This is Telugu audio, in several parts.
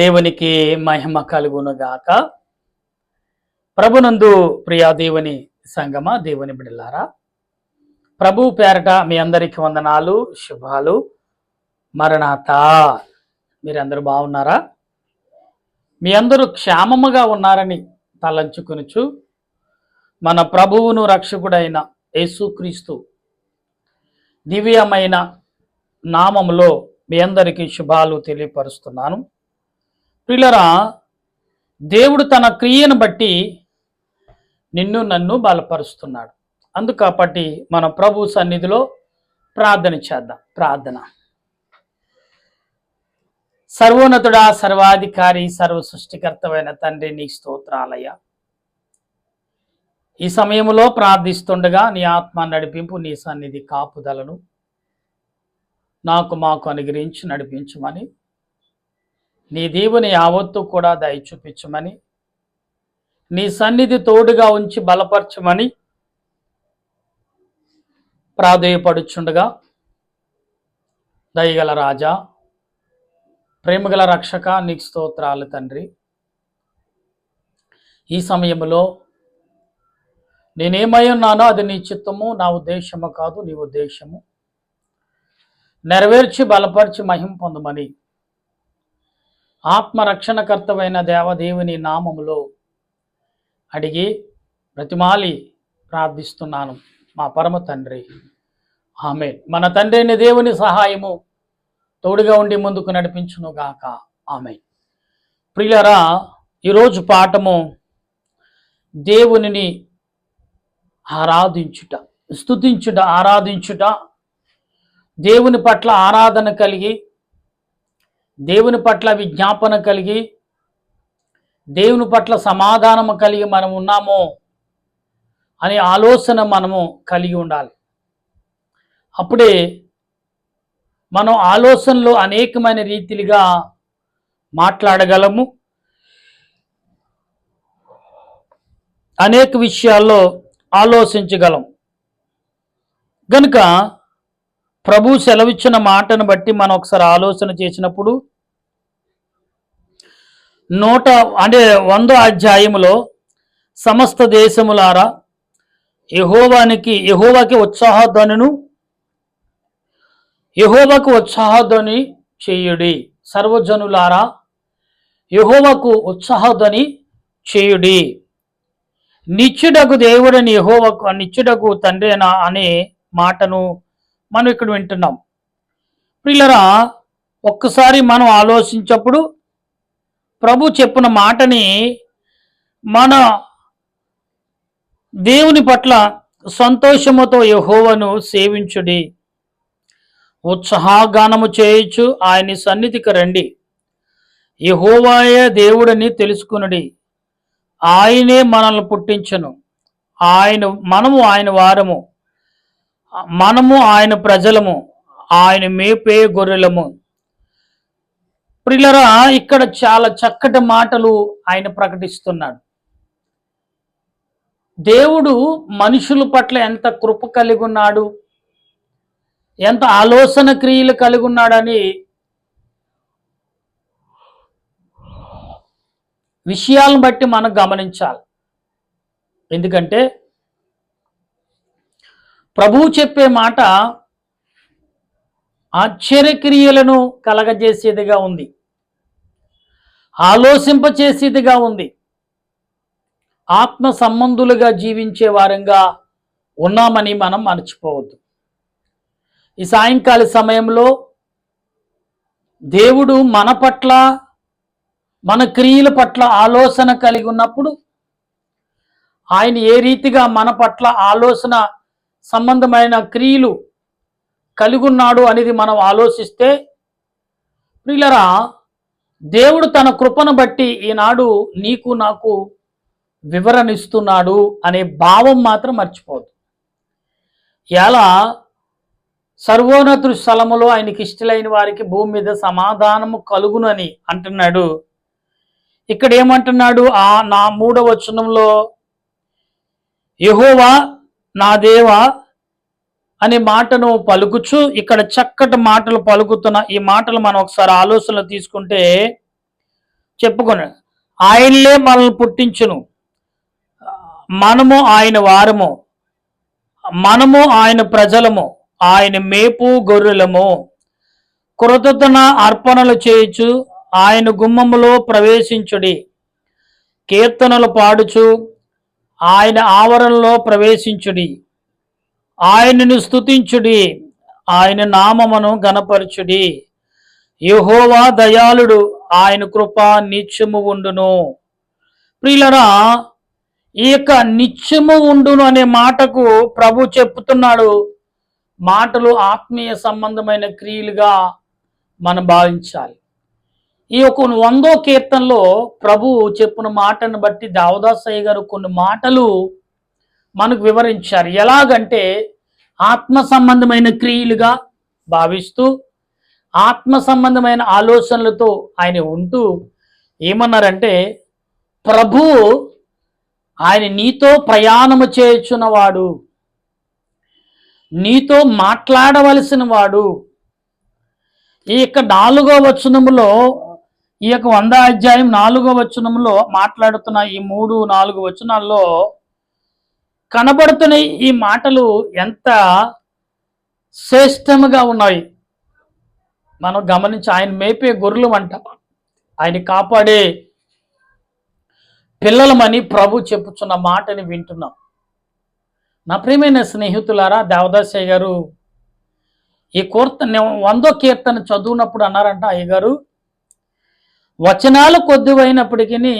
దేవునికి మహిమ కలుగునుగాక. ప్రభునందు ప్రియా దేవుని సంగమ, దేవుని బిడ్డలారా, ప్రభు పేరట మీ అందరికి వందనాలు, శుభాలు. మరణాత. మీరందరూ బాగున్నారా? మీ అందరూ క్షేమముగా ఉన్నారని తలంచుకొనుచు మన ప్రభువును రక్షకుడైన యేసుక్రీస్తు దివ్యమైన నామములో మీ అందరికీ శుభాలు తెలియపరుస్తున్నాను. ప్రియులరా, దేవుడు తన క్రియను బట్టి నిన్ను నన్ను బలపరుస్తున్నాడు. అందుకబట్టి మన ప్రభు సన్నిధిలో ప్రార్థన చేద్దాం. ప్రార్థన. సర్వోన్నతుడా, సర్వాధికారి, సర్వ సృష్టికర్తమైన తండ్రి, నీ స్తోత్రాలయ్యా. ఈ సమయంలో ప్రార్థిస్తుండగా నీ ఆత్మ నడిపింపు, నీ సన్నిధి కాపుదలను మాకు అనుగ్రహించి నడిపించమని, నీ దేవుని యావత్తు కూడా దయ చూపించమని, నీ సన్నిధి తోడుగా ఉంచి బలపరచమని ప్రాధేయపడుచుండగా, దయగల రాజా, ప్రేమగల రక్షక, నీకు స్తోత్రాలు తండ్రి. ఈ సమయంలో నేనేమై ఉన్నానో అది నీ చిత్తము, నా ఉద్దేశము కాదు, నీ ఉద్దేశము నెరవేర్చి బలపరిచి మహిమ పొందమని ఆత్మరక్షణకర్తమైన దేవదేవుని నామములో అడిగి బ్రతిమాలి ప్రార్థిస్తున్నాను మా పరమ తండ్రి, ఆమేన్. మన తండ్రి అయిన దేవుని సహాయము తోడుగా ఉండి ముందుకు నడిపించునుగాక, ఆమేన్. ప్రియులరా, ఈరోజు పాఠము దేవునిని ఆరాధించుట, స్తుతించుట, ఆరాధించుట, దేవుని పట్ల ఆరాధన కలిగి, దేవుని పట్ల విజ్ఞాపన కలిగి, దేవుని పట్ల సమాధానము కలిగి మనం ఉన్నామో అనే ఆలోచన మనము కలిగి ఉండాలి. అప్పుడే మనం ఆలోచనలు అనేకమైన రీతిలుగా మాట్లాడగలము, అనేక విషయాల్లో ఆలోచించగలం. గనుక ప్రభు సెలవిచ్చిన మాటను బట్టి మనం ఒకసారి ఆలోచన చేసినప్పుడు 100వ అధ్యాయములో సమస్త దేశములారా యెహోవాకి ఉత్సాహధ్వని చేయుడి. సర్వజనులారా యెహోవాకు ఉత్సాహధ్వని చేయుడి. నిత్యుడగు దేవుడని యెహోవాకు, నిత్యుడగు తండ్రి అనే మాటను మనం ఇక్కడ వింటున్నాం. ప్రియులరా, ఒక్కసారి మనం ఆలోచించప్పుడు ప్రభు చెప్పిన మాటని మన దేవుని పట్ల సంతోషముతో యెహోవాను సేవించుడి, ఉత్సాహగానము చేయొచ్చు, ఆయన సన్నిధికి రండి, యెహోవాయే దేవుడని తెలుసుకునుడి, ఆయనే మనల్ని పుట్టించను, మనము ఆయన వారము, మనము ఆయన ప్రజలము, ఆయన మేపే గొర్రెలము. ప్రియులరా, ఇక్కడ చాలా చక్కటి మాటలు ఆయన ప్రకటిస్తున్నాడు. దేవుడు మనుషుల పట్ల ఎంత కృప కలిగి ఉన్నాడు, ఎంత ఆలోచన క్రియలు కలిగి ఉన్నాడని విషయాలను బట్టి మనం గమనించాలి. ఎందుకంటే ప్రభువు చెప్పే మాట ఆశ్చర్యక్రియలను కలగజేసేదిగా ఉంది, ఆలోచింపచేసేదిగా ఉంది. ఆత్మ సంబంధులుగా జీవించే వారంగా ఉన్నామని మనం మర్చిపోవద్దు. ఈ సాయంకాల సమయంలో దేవుడు మన పట్ల, మన క్రియల పట్ల ఆలోచన కలిగి ఉన్నప్పుడు ఆయన ఏ రీతిగా మన పట్ల ఆలోచన సంబంధమైన క్రియలు కలిగి ఉన్నాడు అనేది మనం ఆలోచిస్తే, ప్రియులరా, దేవుడు తన కృపను బట్టి ఈనాడు నీకు నాకు వివరణ ఇస్తున్నాడు అనే భావం మాత్రం మర్చిపోదు. ఎలా సర్వోన్నత స్థలములో ఆయనకి ఇష్టలైన వారికి భూమి మీద సమాధానము కలుగును అని అంటున్నాడు. ఇక్కడ ఏమంటున్నాడు? నా 3వ వచనంలో యెహోవా నా దేవా అనే మాటను పలుకుచు ఇక్కడ చక్కటి మాటలు పలుకుతున్న ఈ మాటలు మనం ఒకసారి ఆలోచనలో తీసుకుంటే, చెప్పుకొని ఆయనలే మనల్ని పుట్టించును, మనము ఆయన వారము, మనము ఆయన ప్రజలము, ఆయన మేపు గొర్రెలము. కృతజ్ఞత అర్పణలు చేయుచు ఆయన గుమ్మములో ప్రవేశించుడి. కీర్తనలు పాడుచు ఆయన ఆవరణలో ప్రవేశించుడి. ఆయనను స్తుతించుడి, ఆయన నామమును గణపరచుడి. యెహోవా దయాళుడు, ఆయన కృప నిత్యము ఉండును. ప్రియులరా, ఈ యొక్క నిత్యము ఉండును అనే మాటకు ప్రభు చెప్తున్నాడు, మాటలు ఆత్మీయ సంబంధమైన క్రియలుగా మనం భావించాలి. ఈ యొక్క 100వ కీర్తనలో ప్రభు చెప్పిన మాటను బట్టి దేవదాసయ్య గారు కొన్ని మాటలు మనకు వివరించారు. ఎలాగంటే ఆత్మ సంబంధమైన క్రియలుగా భావిస్తూ ఆత్మ సంబంధమైన ఆలోచనలతో ఆయన ఉంటూ ఏమన్నారంటే, ప్రభు ఆయన నీతో ప్రయాణము చేయుచున్నవాడు, నీతో మాట్లాడవలసిన వాడు. ఈ యొక్క 4వ వచనములో, ఈ యొక్క 100వ అధ్యాయం 4వ వచనంలో మాట్లాడుతున్న ఈ 3, 4 వచనాల్లో కనబడుతున్న ఈ మాటలు ఎంత శ్రేష్టముగా ఉన్నాయి మనం గమనించి, ఆయన మేపే గొర్రెలు అంట, ఆయన కాపాడే పిల్లలమని ప్రభు చెప్పుచున్న మాటని వింటున్నాం. నా ప్రియమైన స్నేహితులారా, దేవదాసయ్య గారు ఈ 100వ కీర్తన చదువునప్పుడు అన్నారంట, అయ్యగారు వచనాలు కొద్దివైనప్పటికీ,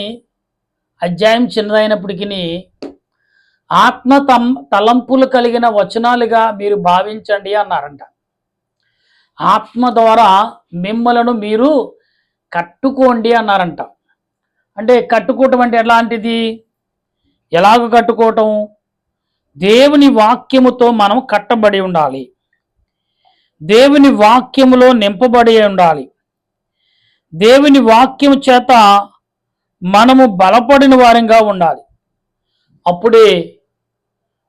అధ్యాయం చిన్నదైనప్పటికీ ఆత్మ తలంపులు కలిగిన వచనాలుగా మీరు భావించండి అన్నారంట. ఆత్మ ద్వారా మిమ్మలను మీరు కట్టుకోండి అన్నారంట. అంటే కట్టుకోవటం అంటే ఎలాంటిది? ఎలాగ కట్టుకోవటం? దేవుని వాక్యముతో మనం కట్టబడి ఉండాలి, దేవుని వాక్యములో నింపబడి ఉండాలి, దేవుని వాక్యము చేత మనము బలపడిన వారంగా ఉండాలి. అప్పుడే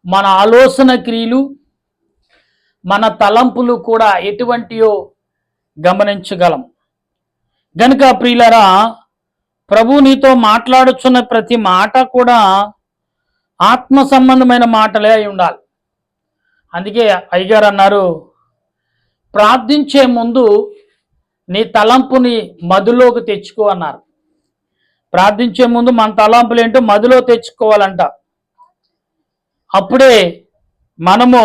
మన ఆలోచన క్రియలు, మన తలంపులు కూడా ఎటువంటియో గమనించగలం. గనుక ప్రియులరా, ప్రభు నీతో మాట్లాడుచున్న ప్రతి మాట కూడా ఆత్మ సంబంధమైన మాటలే అయి ఉండాలి. అందుకే అయ్యగారు అన్నారు, ప్రార్థించే ముందు నీ తలంపుని మదిలోకి తెచ్చుకో అన్నారు. ప్రార్థించే ముందు మన తలంపులు ఏంటో మదిలో తెచ్చుకోవాలంట. అప్పుడే మనము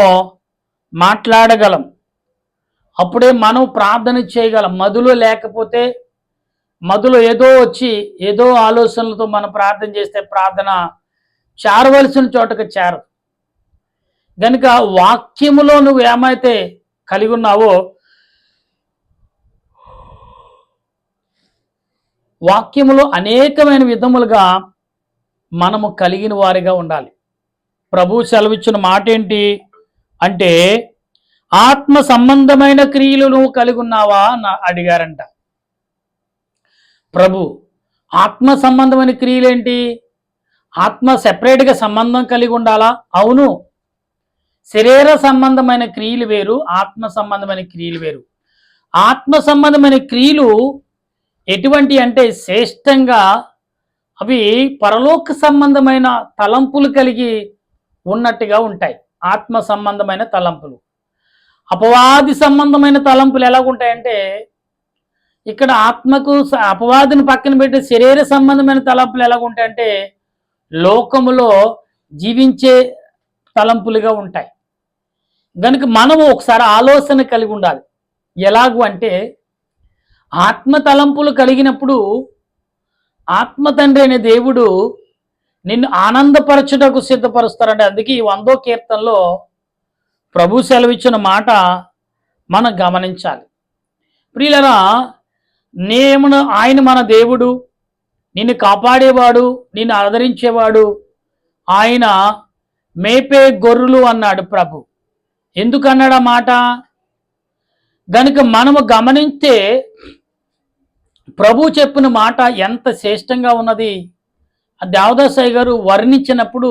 మాట్లాడగలం, అప్పుడే మనం ప్రార్థన చేయగలం. మదిలో లేకపోతే, మదిలో ఏదో వచ్చి ఏదో ఆలోచనలతో మనం ప్రార్థన చేస్తే ప్రార్థన చేరవలసిన చోటకు చేరదు. గనుక వాక్యములో నువ్వు ఏమైతే కలిగి ఉన్నావో, వాక్యములో అనేకమైన విధములుగా మనము కలిగిన వారిగా ఉండాలి. ప్రభు సెలవిచ్చిన మాట ఏంటి అంటే, ఆత్మ సంబంధమైన క్రియలు నువ్వు కలిగి ఉన్నావా అని అడిగారంట ప్రభు. ఆత్మ సంబంధమైన క్రియలేంటి? ఆత్మ సెపరేట్గా సంబంధం కలిగి ఉండాలా? అవును. శరీర సంబంధమైన క్రియలు వేరు, ఆత్మ సంబంధమైన క్రియలు వేరు. ఆత్మ సంబంధమైన క్రియలు ఎటువంటి అంటే శ్రేష్టంగా అవి పరలోక సంబంధమైన తలంపులు కలిగి ఉన్నట్టుగా ఉంటాయి. ఆత్మ సంబంధమైన తలంపులు. అపవాది సంబంధమైన తలంపులు ఎలాగుంటాయంటే, ఇక్కడ ఆత్మకు అపవాదిని పక్కన పెట్టి శరీర సంబంధమైన తలంపులు ఎలాగుంటాయంటే లోకములో జీవించే తలంపులుగా ఉంటాయి. కనుక మనము ఒకసారి ఆలోచన కలిగి ఉండాలి. ఎలాగు అంటే, ఆత్మ తలంపులు కలిగినప్పుడు ఆత్మ తండ్రి అనే దేవుడు నిన్ను ఆనందపరచుటకు సిద్ధపరుస్తారంటే. అందుకే ఈ 100వ కీర్తనలో ప్రభు సెలవిచ్చిన మాట మనం గమనించాలి. ప్రియులరా, ఆయన మన దేవుడు, నిన్ను కాపాడేవాడు, నిన్ను ఆదరించేవాడు, ఆయన మేపే గొర్రెలు అన్నాడు ప్రభు. ఎందుకన్నాడు ఆ మాట? గనుక మనము గమనిస్తే ప్రభు చెప్పిన మాట ఎంత శ్రేష్టంగా ఉన్నది. ఆ దేవదాసయ్య గారు వర్ణించినప్పుడు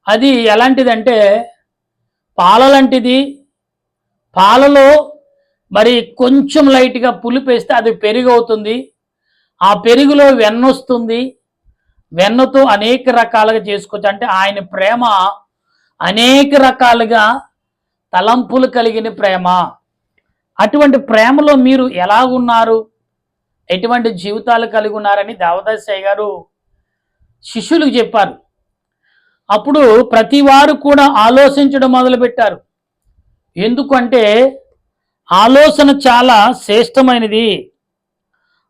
అది ఎలాంటిదంటే, పాలలాంటిది. పాలలో మరి కొంచెం లైట్గా పులుపేస్తే అది పెరుగు అవుతుంది. ఆ పెరుగులో వెన్నొస్తుంది, వెన్నతో అనేక రకాలుగా చేసుకోవచ్చు. అంటే ఆయన ప్రేమ అనేక రకాలుగా తలంపులు కలిగిన ప్రేమ. అటువంటి ప్రేమలో మీరు ఎలా ఉన్నారు, ఎటువంటి జీవితాలు కలిగి ఉన్నారని దేవదాసయ్య గారు శిష్యులకు చెప్పారు. అప్పుడు ప్రతి వారు కూడా ఆలోచించడం మొదలుపెట్టారు. ఎందుకంటే ఆలోచన చాలా శ్రేష్టమైనది,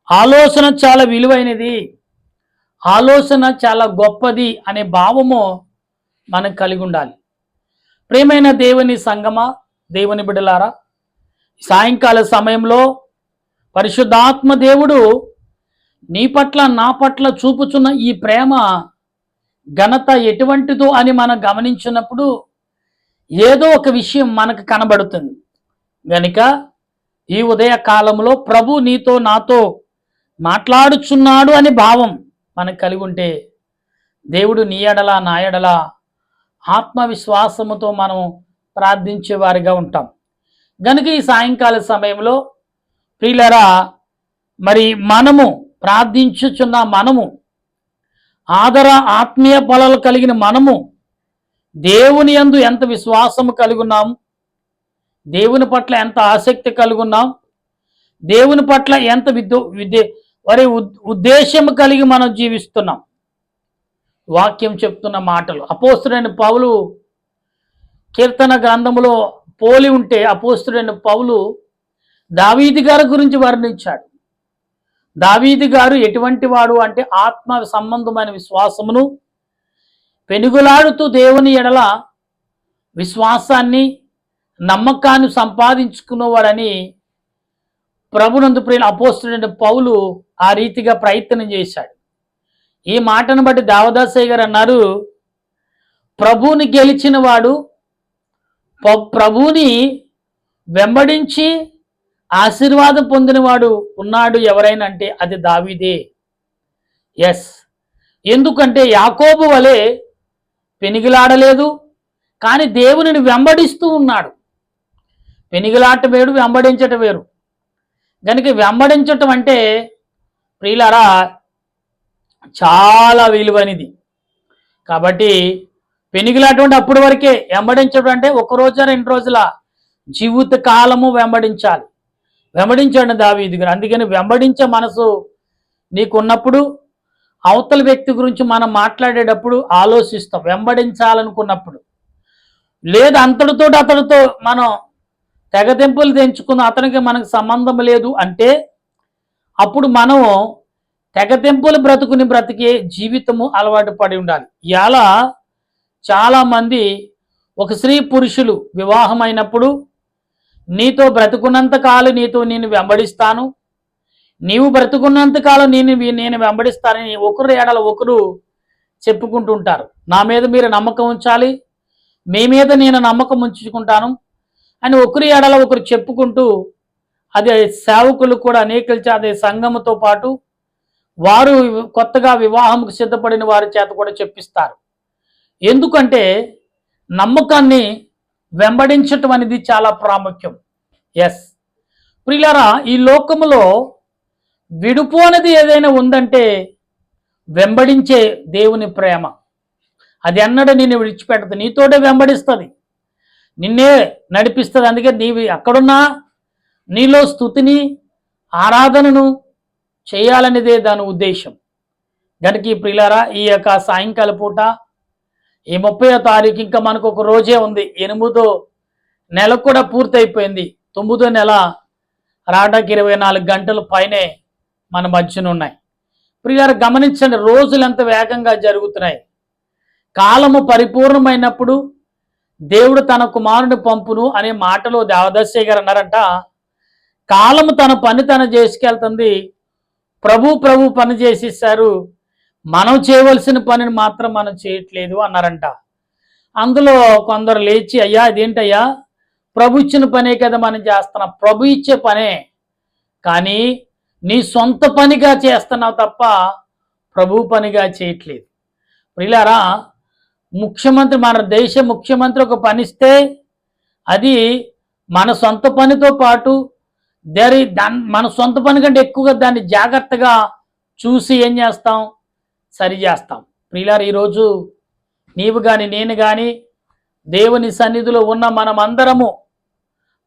ఆలోచన చాలా విలువైనది, ఆలోచన చాలా గొప్పది అనే భావము మనకు కలిగి ఉండాలి. ప్రియమైన దేవుని సంగమా, దేవుని బిడ్డలారా, సాయంకాల సమయంలో పరిశుద్ధాత్మ దేవుడు నీ పట్ల నా పట్ల చూపుచున్న ఈ ప్రేమ ఘనత ఎటువంటిదో అని మనం గమనించినప్పుడు ఏదో ఒక విషయం మనకు కనబడుతుంది. గనుక ఈ ఉదయ కాలంలో ప్రభు నీతో నాతో మాట్లాడుచున్నాడు అనే భావం మనకు కలిగి ఉంటే దేవుడు నీ ఎడల నా ఎడల ఆత్మవిశ్వాసముతో మనం ప్రార్థించే వారిగా ఉంటాం. గనుక ఈ సాయంకాల సమయంలో ప్రియులరా, మరి మనము ప్రార్థించుచున్న మనము, ఆత్మీయ బలాలు కలిగిన మనము దేవుని యందు ఎంత విశ్వాసము కలిగి ఉన్నాం, దేవుని పట్ల ఎంత ఆసక్తి కలిగి ఉన్నాం, దేవుని పట్ల ఎంత ఉద్దేశం కలిగి మనం జీవిస్తున్నాం. వాక్యం చెప్తున్న మాటలు అపోస్తుడైన పౌలు కీర్తన గ్రంథములో పోలి ఉంటే అపోస్తుడైన పౌలు దావీదు గారి గురించి వర్ణించాడు. దావీదు గారు ఎటువంటి వాడు అంటే ఆత్మ సంబంధమైన విశ్వాసమును పెనుగులాడుతూ దేవుని ఎడల విశ్వాసాన్ని నమ్మకాన్ని సంపాదించుకున్నవాడని ప్రభునందు ప్రియుల అపోస్తుడైన పౌలు ఆ రీతిగా ప్రయత్నం చేశాడు. ఈ మాటను బట్టి దేవదాసయ్య గారు అన్నారు, ప్రభువుని గెలిచిన వాడు, ప్రభువుని వెంబడించి ఆశీర్వాదం పొందినవాడు ఉన్నాడు ఎవరైనా అంటే అది దావీదే. ఎస్, ఎందుకంటే యాకోబు వలె పెనిగిలాడలేదు, కానీ దేవునిని వెంబడిస్తూ ఉన్నాడు. పెనిగిలాట వేరు, వెంబడించటం వేరు. కనుక వెంబడించటం అంటే ప్రియులారా చాలా విలువైనది. కాబట్టి పెనిగిలాటువంటి అప్పటి వరకే, వెంబడించడం అంటే ఒక రోజు 2 రోజుల జీవిత కాలము వెంబడించాలి. వెంబడించండి దావీదు గారు. అందుకని వెంబడించే మనసు నీకున్నప్పుడు అవతల వ్యక్తి గురించి మనం మాట్లాడేటప్పుడు ఆలోచిస్తాం. వెంబడించాలనుకున్నప్పుడు లేదు అతడితో మనం తెగతెంపులు తెంచుకున్న అతనికి మనకు సంబంధం లేదు అంటే అప్పుడు మనం తెగతెంపులు బ్రతికే జీవితము అలవాటు పడి ఉండాలి. ఇలా చాలామంది ఒక స్త్రీ పురుషులు వివాహమైనప్పుడు నీతో బ్రతుకున్నంత కాలం నేను వెంబడిస్తాను, నీవు బ్రతుకున్నంత కాలం నేను వెంబడిస్తానని ఒకరు ఎడల ఒకరు చెప్పుకుంటుంటారు. నా మీద మీరు నమ్మకం ఉంచాలి, మీ మీద నేను నమ్మకం ఉంచుకుంటాను అని ఒకరి ఎడల ఒకరు చెప్పుకుంటూ, అదే సేవకులు కూడా అనేకలు అదే సంఘముతో పాటు వారు కొత్తగా వివాహంకు సిద్ధపడిన వారి చేత కూడా చెప్పిస్తారు. ఎందుకంటే నమ్మకాన్ని వెంబడించటం అనేది చాలా ప్రాముఖ్యం. ఎస్ ప్రియులారా, ఈ లోకములో విడిపోనిది ఏదైనా ఉందంటే వెంబడించే దేవుని ప్రేమ. అది అన్నడు నిన్ను విడిచిపెట్టదు, నీతోటే వెంబడిస్తుంది, నిన్నే నడిపిస్తుంది. అందుకే నీవు అక్కడున్నా నీలో స్తుతిని ఆరాధనను చేయాలనేదే దాని ఉద్దేశం. గనుక ఈ ప్రియులారా, ఈ యొక్క సాయంకాల పూట ఈ 30వ తారీఖు ఇంకా మనకు ఒక రోజే ఉంది. 8వ నెల కూడా పూర్తయిపోయింది. 9వ నెల రావడానికి 24 గంటల పైనే మన మధ్యన ఉన్నాయి. ప్రియులారా గమనించండి, రోజులు ఎంత వేగంగా జరుగుతున్నాయి. కాలము పరిపూర్ణమైనప్పుడు దేవుడు తన కుమారుని పంపును అనే మాటలో దేవదాసయ్య గారు అన్నారంట. కాలము తన పని చేసుకెళ్తుంది, ప్రభు పని చేసేసారు, మనం చేయవలసిన పనిని మాత్రం మనం చేయట్లేదు అన్నారంట. అందులో కొందరు లేచి, అయ్యా ఇదేంటయ్యా, ప్రభు ఇచ్చిన పనే కదా మనం చేస్తున్నాం, ప్రభు ఇచ్చే పనే, కానీ నీ సొంత పనిగా చేస్తున్నావు తప్ప ప్రభు పనిగా చేయట్లేదు. ప్రియులారా, ముఖ్యమంత్రి, మన దేశ ముఖ్యమంత్రి ఒక పనిస్తే అది మన సొంత పనితో పాటు మన సొంత పని కంటే ఎక్కువగా దాన్ని జాగ్రత్తగా చూసి ఏం చేస్తాం? సరి చేస్తాం. ప్రియులారా, ఈరోజు నీవు కానీ నేను కానీ దేవుని సన్నిధిలో ఉన్న మనమందరము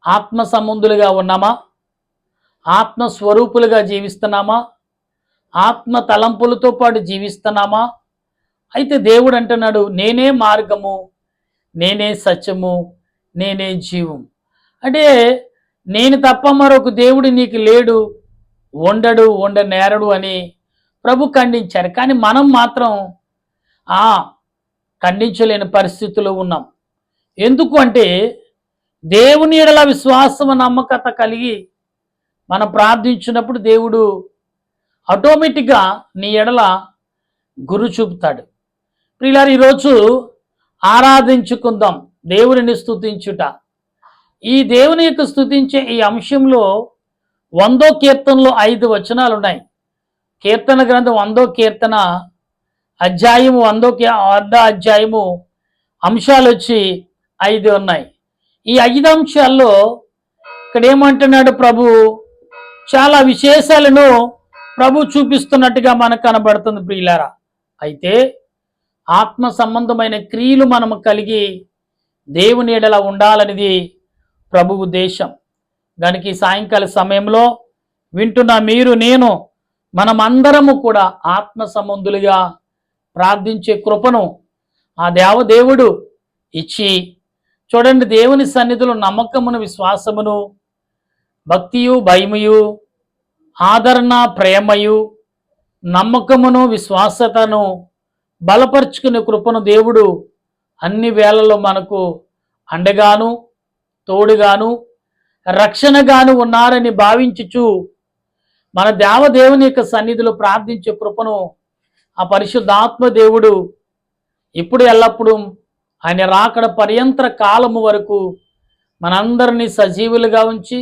ఆత్మ సంబంధులుగా ఉన్నామా? ఆత్మస్వరూపులుగా జీవిస్తున్నామా? ఆత్మ తలంపులతో పాటు జీవిస్తున్నామా? అయితే దేవుడు అంటున్నాడు, నేనే మార్గము, నేనే సత్యము, నేనే జీవం. అంటే నేను తప్ప మరొక దేవుడు నీకు లేడు, ఉండడు, ఉండనేరడు అని ప్రభు ఖండించారు. కానీ మనం మాత్రం ఖండించలేని పరిస్థితుల్లో ఉన్నాం. ఎందుకు అంటే దేవుని ఎడల విశ్వాసం నమ్మకత కలిగి మనం ప్రార్థించినప్పుడు దేవుడు ఆటోమేటిక్గా నీ ఎడల గురు చూపుతాడు. ప్రియులారా, ఈరోజు ఆరాధించుకుందాం, దేవుని స్తుతించుట. ఈ దేవుని యొక్క స్తుతించే ఈ అంశంలో 100వ కీర్తనలో 5 వచనాలు ఉన్నాయి. కీర్తన గ్రంథం 100వ కీర్తన అధ్యాయము 100వ అధ్యాయము అంశాలు వచ్చి 5 ఉన్నాయి. ఈ 5 అంశాల్లో ఇక్కడ ఏమంటున్నాడు ప్రభు? చాలా విశేషాలను ప్రభు చూపిస్తున్నట్టుగా మనకు కనబడుతుంది ప్రియులారా. అయితే ఆత్మ సంబంధమైన క్రియలు మనము కలిగి దేవుని ఎడల ఉండాలనేది ప్రభు ఉద్దేశం. దానికి సాయంకాల సమయంలో వింటున్న మీరు, నేను, మనమందరము కూడా ఆత్మ సంబంధులుగా ప్రార్థించే కృపను ఆ దేవదేవుడు ఇచ్చి, చూడండి, దేవుని సన్నిధిలో నమ్మకమును, విశ్వాసమును, భక్తియు, భయముయు, ఆదరణ, ప్రేమయు, నమ్మకమును, విశ్వాసతను బలపరుచుకునే కృపను దేవుడు అన్ని వేళల్లో మనకు అండగాను, తోడుగాను, రక్షణగాను ఉన్నారని భావించుచు మన దేవదేవుని యొక్క సన్నిధిలో ప్రార్థించే కృపను ఆ పరిశుద్ధాత్మ దేవుడు ఇప్పుడు ఎల్లప్పుడూ ఆయన రాకడ పర్యంతర కాలము వరకు మనందరినీ సజీవులుగా ఉంచి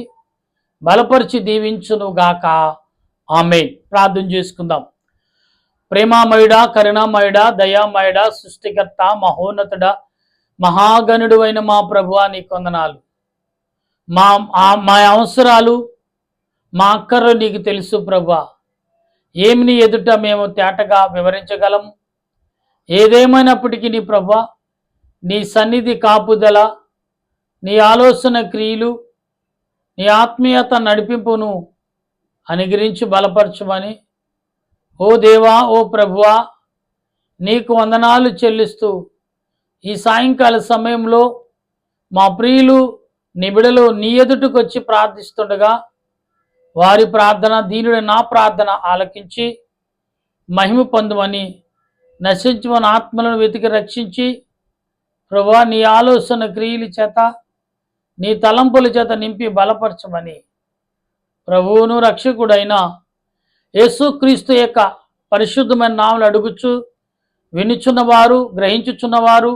బలపరిచి దీవించును గాక. ఆమేన్. ప్రార్థన చేసుకుందాం. ప్రేమామయుడా, కరుణామయుడా, దయామయుడా, సృష్టికర్త, మహోన్నతుడా, మహాగణుడు అయిన మా ప్రభువా, నీ కొందనాలు. మా అవసరాలు, మా అక్కర్లు నీకు తెలుసు ప్రభువా. ఏమి నీ ఎదుట మేము తేటగా వివరించగలము? ఏదేమైనప్పటికీ నీ ప్రభువా, నీ సన్నిధి కాపుదల, నీ ఆలోచన క్రియలు, నీ ఆత్మీయత నడిపింపును అనుగ్రహించి బలపరచమని ఓ దేవా, ఓ ప్రభువా, నీకు వందనాలు చెల్లిస్తూ ఈ సాయంకాల సమయంలో మా ప్రియులు నిబిడలు నీ ఎదుటకు వచ్చి ప్రార్థిస్తుండగా వారి ప్రార్థన, దీనుడి నా ప్రార్థన ఆలకించి మహిమ పొందమని, నశించమని ఆత్మలను వెతికి రక్షించి ప్రభువా, నీ ఆలోచన క్రియల చేత, నీ తలంపుల చేత నింపి బలపరచమని ప్రభువును రక్షకుడైన యేసుక్రీస్తు యొక్క పరిశుద్ధమైన నామములు అడుగుచు, వినుచున్నవారు, గ్రహించుచున్నవారు,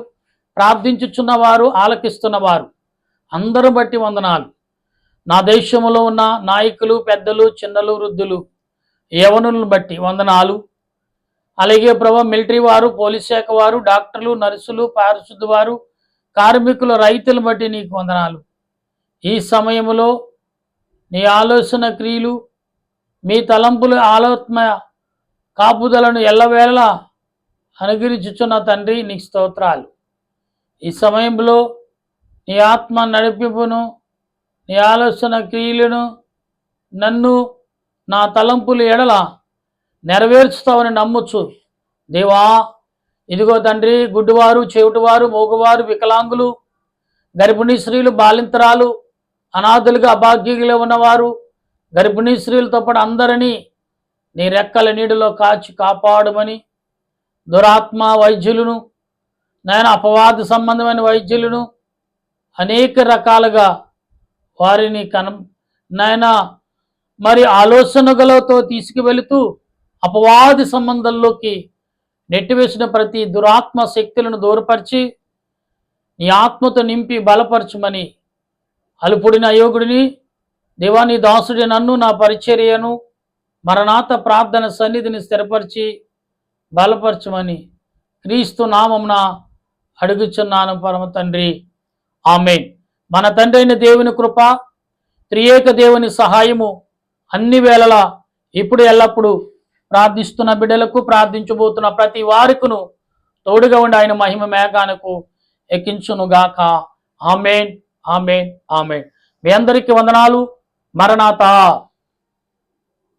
ప్రార్థించుచున్నవారు, ఆలకిస్తున్నవారు అందరూ బట్టి వందనాలు. నా దేశంలో ఉన్న నాయకులు, పెద్దలు, చిన్నలు, వృద్ధులు, యవనులను బట్టి వందనాలు. అలాగే ప్రభు మిలిటరీ వారు, పోలీస్ శాఖ వారు, డాక్టర్లు, నర్సులు, పారిశుద్ధ వారు, కార్మికులు, రైతులను బట్టి నీకు వందనాలు. ఈ సమయంలో నీ ఆలోచన క్రియలు, మీ తలంపులు, ఆలోత్మ కాపుదలను ఎల్లవేళలా అనుగ్రహించుచున్న తండ్రి, నీకు స్తోత్రాలు. ఈ సమయంలో నీ ఆత్మ నడిపింపును, నీ ఆలోచన క్రియలను, నన్ను, నా తలంపులు ఎడల నెరవేర్చుతావని నమ్ముచు దేవా, ఇదిగో తండ్రి, గుడ్డివారు, చెవిటివారు, మూగవారు, వికలాంగులు, గర్భిణీ స్త్రీలు, బాలింతరాలు, అనాథులుగా అభాగ్యులుగా ఉన్నవారు, గర్భిణీ స్త్రీలతో పాటు అందరినీ నీ రెక్కల నీడలో కాచి కాపాడమని, దురాత్మ వైద్యులను, నాయన అపవాద సంబంధమైన వైద్యులను, అనేక రకాలుగా వారిని నాయన మరి ఆలోచనలతో తీసుకువెళుతూ అపవాది సంబంధంలోకి నెట్టివేసిన ప్రతి దురాత్మ శక్తులను దూరపరిచి నీ ఆత్మతో నింపి బలపరచమని, అలుపుడిన అయోగుడిని దేవా, నీ దాసుడి నన్ను, నా పరిచర్యను, మరణాత ప్రార్థన సన్నిధిని స్థిరపరిచి బలపరచమని క్రీస్తు నామమున అడుగుచున్నాను పరమ తండ్రి. ఆమేన్. మన తండ్రి అయిన దేవుని కృప, త్రియేక దేవుని సహాయము అన్ని వేళలా ఇప్పుడు ఎల్లప్పుడు ప్రార్థిస్తున్న బిడ్డలకు, ప్రార్థించబోతున్న ప్రతి వారికును తోడుగా ఉండి ఆయన మహిమ మేఘానకు ఎక్కించునుగాక. ఆమేన్, ఆమేన్, ఆమేన్. మీ అందరికీ వందనాలు. మరణాతా.